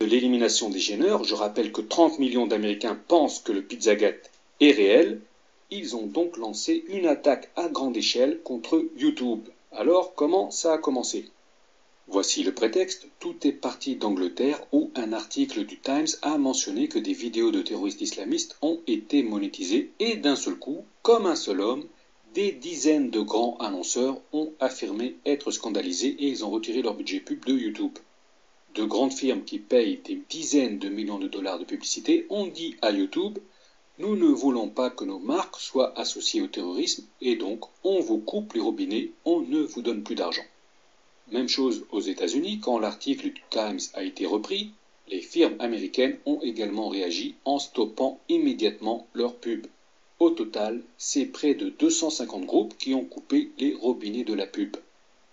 De l'élimination des gêneurs, je rappelle que 30 millions d'Américains pensent que le Pizzagate est réel. Ils ont donc lancé une attaque à grande échelle contre YouTube. Alors, comment ça a commencé? Voici le prétexte. Tout est parti d'Angleterre où un article du Times a mentionné que des vidéos de terroristes islamistes ont été monétisées et d'un seul coup, comme un seul homme, des dizaines de grands annonceurs ont affirmé être scandalisés et ils ont retiré leur budget pub de YouTube. De grandes firmes qui payent des dizaines de millions de dollars de publicité ont dit à YouTube « Nous ne voulons pas que nos marques soient associées au terrorisme et donc on vous coupe les robinets, on ne vous donne plus d'argent. » Même chose aux États-Unis, quand l'article du Times a été repris, les firmes américaines ont également réagi en stoppant immédiatement leurs pubs. Au total, c'est près de 250 groupes qui ont coupé les robinets de la pub.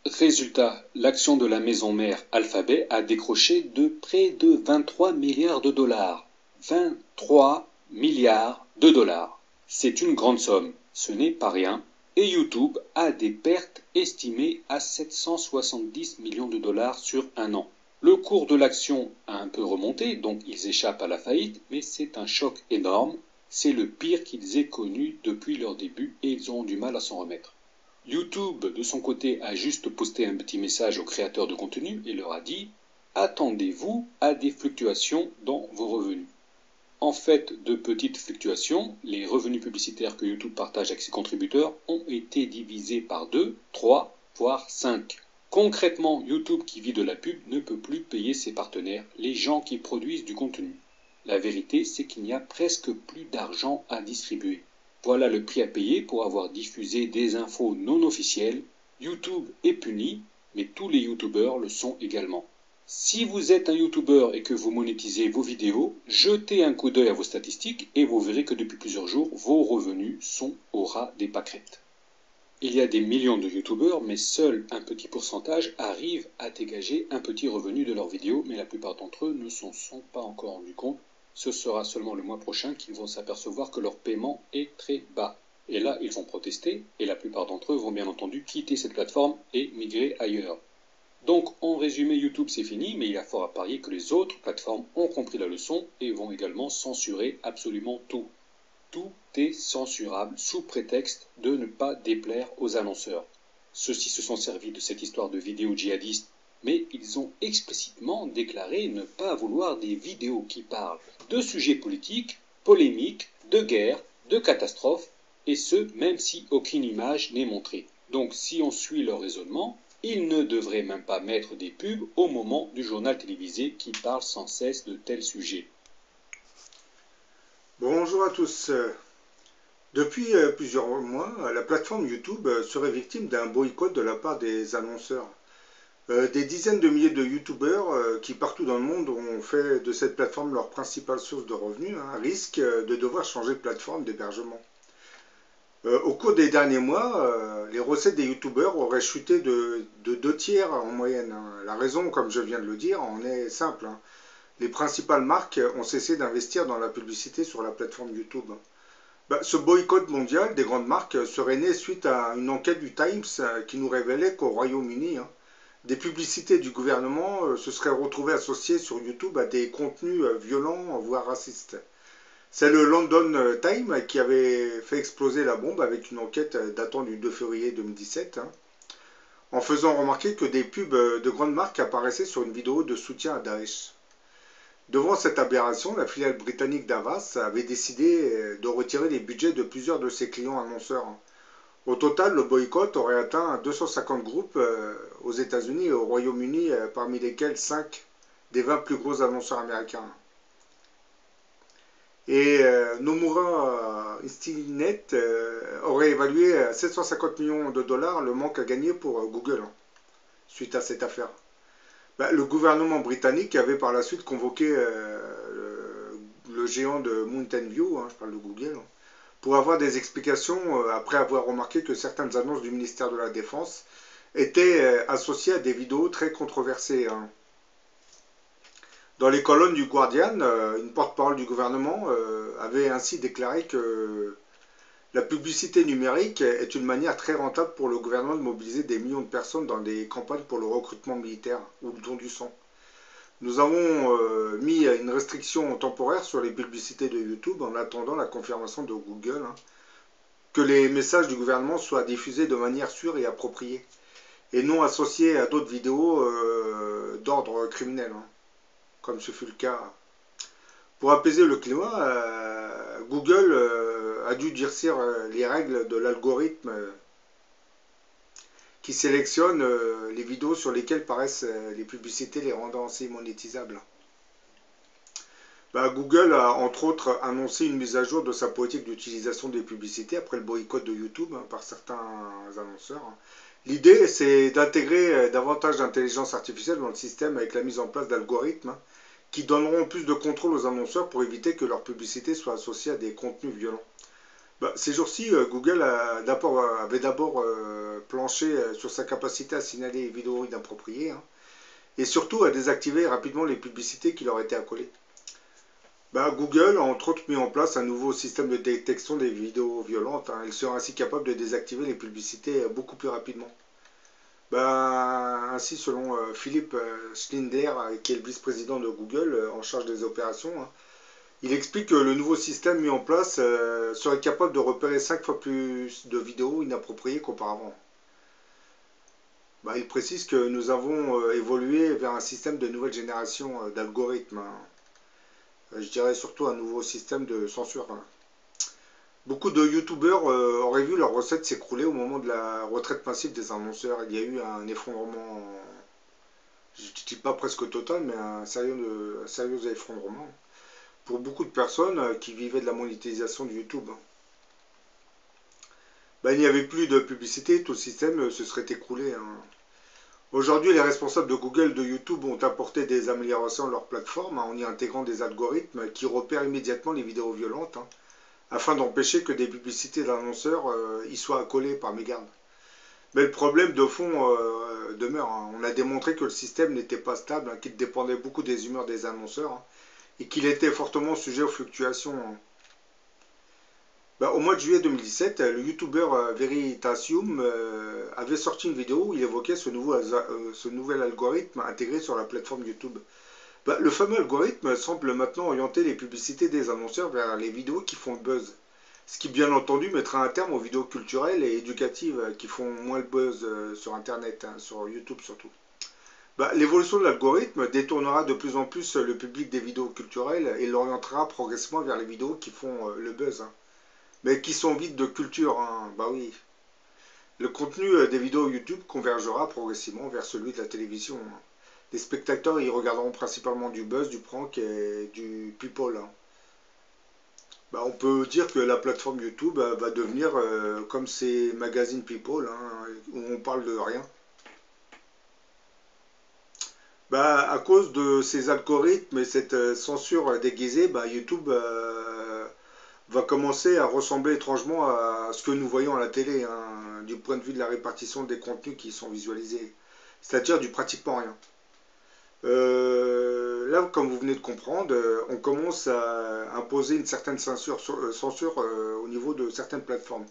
Résultat, l'action de la maison mère Alphabet a décroché de près de 23 milliards de dollars. 23 milliards de dollars. C'est une grande somme, ce n'est pas rien, et YouTube a des pertes estimées à 770 millions de dollars sur un an. Le cours de l'action a un peu remonté, donc ils échappent à la faillite, mais c'est un choc énorme. C'est le pire qu'ils aient connu depuis leur début et ils ont du mal à s'en remettre. YouTube, de son côté, a juste posté un petit message aux créateurs de contenu et leur a dit « Attendez-vous à des fluctuations dans vos revenus ». En fait, de petites fluctuations, les revenus publicitaires que YouTube partage avec ses contributeurs ont été divisés par 2, 3, voire 5. Concrètement, YouTube qui vit de la pub ne peut plus payer ses partenaires, les gens qui produisent du contenu. La vérité, c'est qu'il n'y a presque plus d'argent à distribuer. Voilà le prix à payer pour avoir diffusé des infos non officielles. YouTube est puni, mais tous les YouTubeurs le sont également. Si vous êtes un YouTuber et que vous monétisez vos vidéos, jetez un coup d'œil à vos statistiques et vous verrez que depuis plusieurs jours, vos revenus sont au ras des pâquerettes. Il y a des millions de YouTubeurs, mais seul un petit pourcentage arrive à dégager un petit revenu de leurs vidéos, mais la plupart d'entre eux ne s'en sont pas encore rendus compte. Ce sera seulement le mois prochain qu'ils vont s'apercevoir que leur paiement est très bas. Et là, ils vont protester, et la plupart d'entre eux vont bien entendu quitter cette plateforme et migrer ailleurs. Donc, en résumé, YouTube c'est fini, mais il y a fort à parier que les autres plateformes ont compris la leçon et vont également censurer absolument tout. Tout est censurable sous prétexte de ne pas déplaire aux annonceurs. Ceux-ci se sont servis de cette histoire de vidéos djihadistes, mais ils ont explicitement déclaré ne pas vouloir des vidéos qui parlent de sujets politiques, polémiques, de guerre, de catastrophes, et ce, même si aucune image n'est montrée. Donc si on suit leur raisonnement, ils ne devraient même pas mettre des pubs au moment du journal télévisé qui parle sans cesse de tels sujets. Bonjour à tous. Depuis plusieurs mois, la plateforme YouTube serait victime d'un boycott de la part des annonceurs. Des dizaines de milliers de YouTubeurs qui partout dans le monde ont fait de cette plateforme leur principale source de revenus risquent de devoir changer de plateforme d'hébergement. Au cours des derniers mois, les recettes des YouTubeurs auraient chuté de 2 tiers en moyenne. La raison, comme je viens de le dire, en est simple. Les principales marques ont cessé d'investir dans la publicité sur la plateforme YouTube. Ce boycott mondial des grandes marques serait né suite à une enquête du Times qui nous révélait qu'au Royaume-Uni, des publicités du gouvernement se seraient retrouvées associées sur YouTube à des contenus violents, voire racistes. C'est le London Times qui avait fait exploser la bombe avec une enquête datant du 2 février 2017, en faisant remarquer que des pubs de grandes marques apparaissaient sur une vidéo de soutien à Daesh. Devant cette aberration, la filiale britannique d'Avas avait décidé de retirer les budgets de plusieurs de ses clients annonceurs. Au total, le boycott aurait atteint 250 groupes aux États-Unis et au Royaume-Uni, parmi lesquels 5 des 20 plus gros annonceurs américains. Et Nomura Instinet aurait évalué à 750 millions de dollars le manque à gagner pour Google suite à cette affaire. Le gouvernement britannique avait par la suite convoqué le géant de Mountain View, je parle de Google, pour avoir des explications après avoir remarqué que certaines annonces du ministère de la Défense étaient associées à des vidéos très controversées. Dans les colonnes du Guardian, une porte-parole du gouvernement avait ainsi déclaré que la publicité numérique est une manière très rentable pour le gouvernement de mobiliser des millions de personnes dans des campagnes pour le recrutement militaire ou le don du sang. Nous avons mis une restriction temporaire sur les publicités de YouTube en attendant la confirmation de Google, hein, que les messages du gouvernement soient diffusés de manière sûre et appropriée, et non associés à d'autres vidéos d'ordre criminel, hein, comme ce fut le cas. Pour apaiser le climat, Google a dû durcir les règles de l'algorithme qui sélectionne les vidéos sur lesquelles paraissent les publicités, les rendant ainsi monétisables. Google a entre autres annoncé une mise à jour de sa politique d'utilisation des publicités après le boycott de YouTube, hein, par certains annonceurs. L'idée, c'est d'intégrer davantage d'intelligence artificielle dans le système avec la mise en place d'algorithmes, hein, qui donneront plus de contrôle aux annonceurs pour éviter que leurs publicités soient associées à des contenus violents. Ces jours-ci, Google avait d'abord planché sur sa capacité à signaler les vidéos inappropriées, hein, et surtout à désactiver rapidement les publicités qui leur étaient accolées. Google a entre autres mis en place un nouveau système de détection des vidéos violentes, hein. Elle sera ainsi capable de désactiver les publicités beaucoup plus rapidement. Ainsi, selon Philippe Schindler, qui est le vice-président de Google en charge des opérations, hein, il explique que le nouveau système mis en place serait capable de repérer 5 fois plus de vidéos inappropriées qu'auparavant. Il précise que nous avons évolué vers un système de nouvelle génération d'algorithmes, hein. Je dirais surtout un nouveau système de censure, hein. Beaucoup de youtubeurs auraient vu leurs recettes s'écrouler au moment de la retraite massive des annonceurs. Il y a eu un effondrement, je ne dis pas presque total, mais un sérieux effondrement pour beaucoup de personnes qui vivaient de la monétisation de YouTube. Il n'y avait plus de publicité, tout le système se serait écroulé, hein. Aujourd'hui, les responsables de Google et de YouTube ont apporté des améliorations à leur plateforme, hein, en y intégrant des algorithmes qui repèrent immédiatement les vidéos violentes, hein, afin d'empêcher que des publicités d'annonceurs y soient accolées par mégarde. Mais le problème de fond demeure, hein. On a démontré que le système n'était pas stable, hein, qu'il dépendait beaucoup des humeurs des annonceurs, hein, et qu'il était fortement sujet aux fluctuations, hein. Au mois de juillet 2017, le youtubeur Veritasium avait sorti une vidéo où il évoquait ce nouvel algorithme intégré sur la plateforme YouTube. Le fameux algorithme semble maintenant orienter les publicités des annonceurs vers les vidéos qui font le buzz. Ce qui, bien entendu, mettra un terme aux vidéos culturelles et éducatives qui font moins le buzz sur Internet, hein, sur YouTube surtout. L'évolution de l'algorithme détournera de plus en plus le public des vidéos culturelles et l'orientera progressivement vers les vidéos qui font le buzz, hein, mais qui sont vides de culture, hein. Oui. Le contenu des vidéos YouTube convergera progressivement vers celui de la télévision, hein. Les spectateurs y regarderont principalement du buzz, du prank et du people, hein. On peut dire que la plateforme YouTube va devenir comme ces magazines people, hein, où on parle de rien. À cause de ces algorithmes et cette censure déguisée, YouTube va commencer à ressembler étrangement à ce que nous voyons à la télé, hein, du point de vue de la répartition des contenus qui sont visualisés, c'est-à-dire du pratiquement rien. Là, comme vous venez de comprendre, on commence à imposer une certaine censure au niveau de certaines plateformes.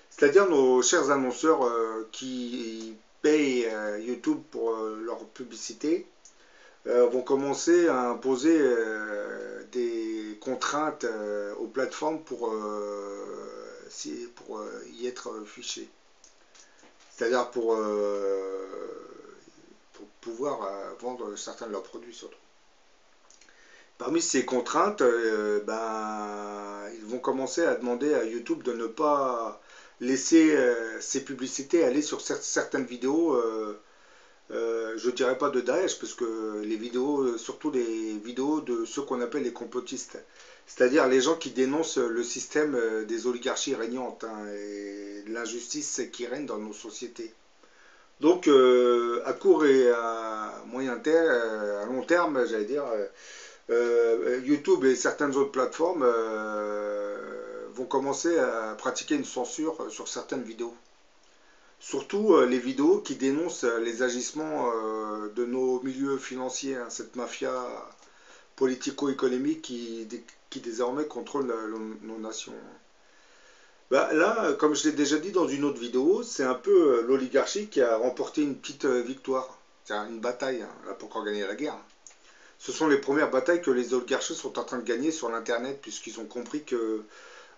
C'est-à-dire nos chers annonceurs qui payent YouTube pour leur publicité vont commencer à imposer des contraintes aux plateformes pour y être fichés. C'est-à-dire pour pouvoir vendre certains de leurs produits surtout. Parmi ces contraintes, ils vont commencer à demander à YouTube de ne pas laisser ces publicités aller sur certaines vidéos, je ne dirais pas de Daesh, parce que les vidéos, surtout les vidéos de ceux qu'on appelle les complotistes, c'est-à-dire les gens qui dénoncent le système des oligarchies régnantes, hein, et l'injustice qui règne dans nos sociétés. Donc, à court et à à long terme, j'allais dire, YouTube et certaines autres plateformes vont commencer à pratiquer une censure sur certaines vidéos. Surtout les vidéos qui dénoncent les agissements de nos milieux financiers, hein, cette mafia politico-économique qui désormais contrôle nos nations. Là, comme je l'ai déjà dit dans une autre vidéo, c'est un peu l'oligarchie qui a remporté une petite victoire. C'est une bataille, hein, là, pour encore gagner la guerre. ce sont les premières batailles que les oligarchies sont en train de gagner sur l'Internet, puisqu'ils ont compris que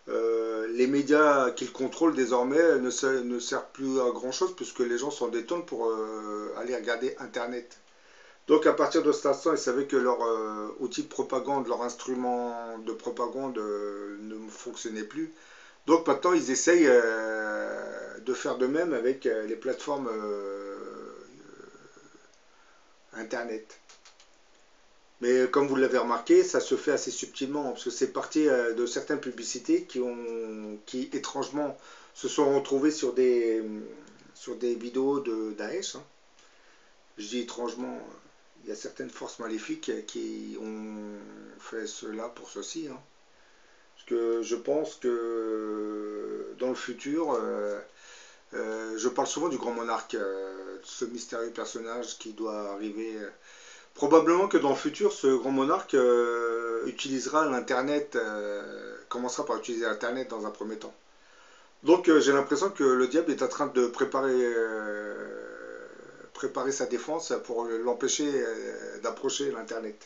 les médias qu'ils contrôlent désormais ne servent plus à grand chose, puisque les gens s'en détournent pour aller regarder Internet. Donc à partir de cet instant, ils savaient que leur outil de propagande, leur instrument de propagande ne fonctionnait plus. Donc maintenant, ils essayent de faire de même avec les plateformes Internet. Mais comme vous l'avez remarqué, ça se fait assez subtilement, parce que c'est parti de certaines publicités qui étrangement se sont retrouvées sur des vidéos de Daesh. Hein. Je dis étrangement, il y a certaines forces maléfiques qui ont fait cela pour ceci. Hein. Parce que je pense que dans le futur, je parle souvent du grand monarque, ce mystérieux personnage qui doit arriver. Probablement que dans le futur, ce grand monarque utilisera l'Internet, commencera par utiliser l'Internet dans un premier temps. Donc j'ai l'impression que le diable est en train de préparer sa défense pour l'empêcher d'approcher l'Internet.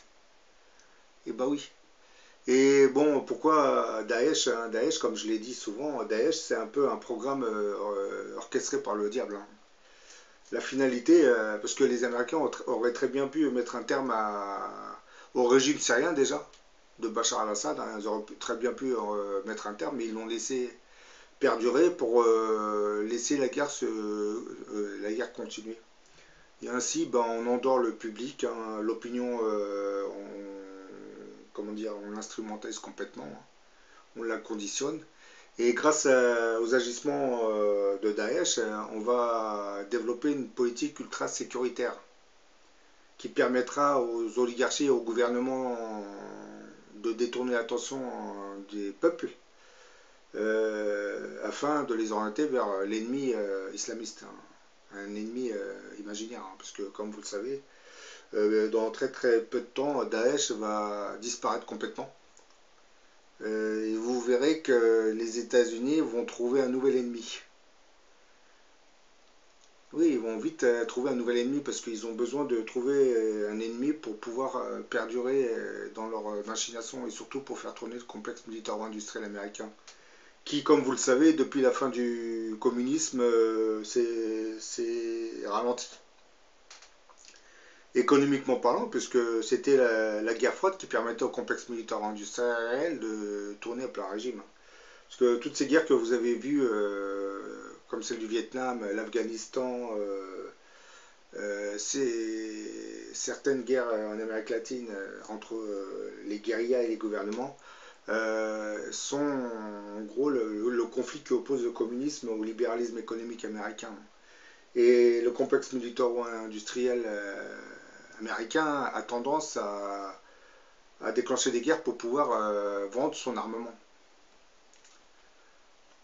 Et bah oui. Et bon, pourquoi Daesh, hein, Daesh, comme je l'ai dit souvent, Daesh c'est un peu un programme orchestré par le diable. Hein. La finalité, parce que les Américains auraient très bien pu mettre un terme au régime syrien déjà, de Bachar al-Assad, hein, ils auraient très bien pu mettre un terme, mais ils l'ont laissé perdurer pour laisser la guerre continuer. Et ainsi, ben, on endort le public, hein, l'opinion, comment dire, on l'instrumentalise complètement, hein, on la conditionne. Et grâce aux agissements de Daesh, on va développer une politique ultra sécuritaire qui permettra aux oligarchies et au gouvernement de détourner l'attention des peuples afin de les orienter vers l'ennemi islamiste, hein, un ennemi imaginaire, hein, parce que comme vous le savez, dans très très peu de temps, Daesh va disparaître complètement. Et vous verrez que les États-Unis vont trouver un nouvel ennemi. Oui, ils vont vite trouver un nouvel ennemi parce qu'ils ont besoin de trouver un ennemi pour pouvoir perdurer dans leur machination et surtout pour faire tourner le complexe militaro-industriel américain. Qui, comme vous le savez, depuis la fin du communisme, c'est ralenti. Économiquement parlant, puisque c'était la guerre froide qui permettait au complexe militaro-industriel de tourner à plein régime. Parce que toutes ces guerres que vous avez vues, comme celle du Vietnam, l'Afghanistan, certaines guerres en Amérique latine entre les guérillas et les gouvernements, sont en gros le conflit qui oppose le communisme au libéralisme économique américain. Et le complexe militaro-industriel américain a tendance à déclencher des guerres pour pouvoir vendre son armement.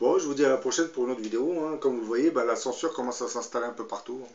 Bon, je vous dis à la prochaine pour une autre vidéo. Hein. Comme vous le voyez, bah, la censure commence à s'installer un peu partout. Hein.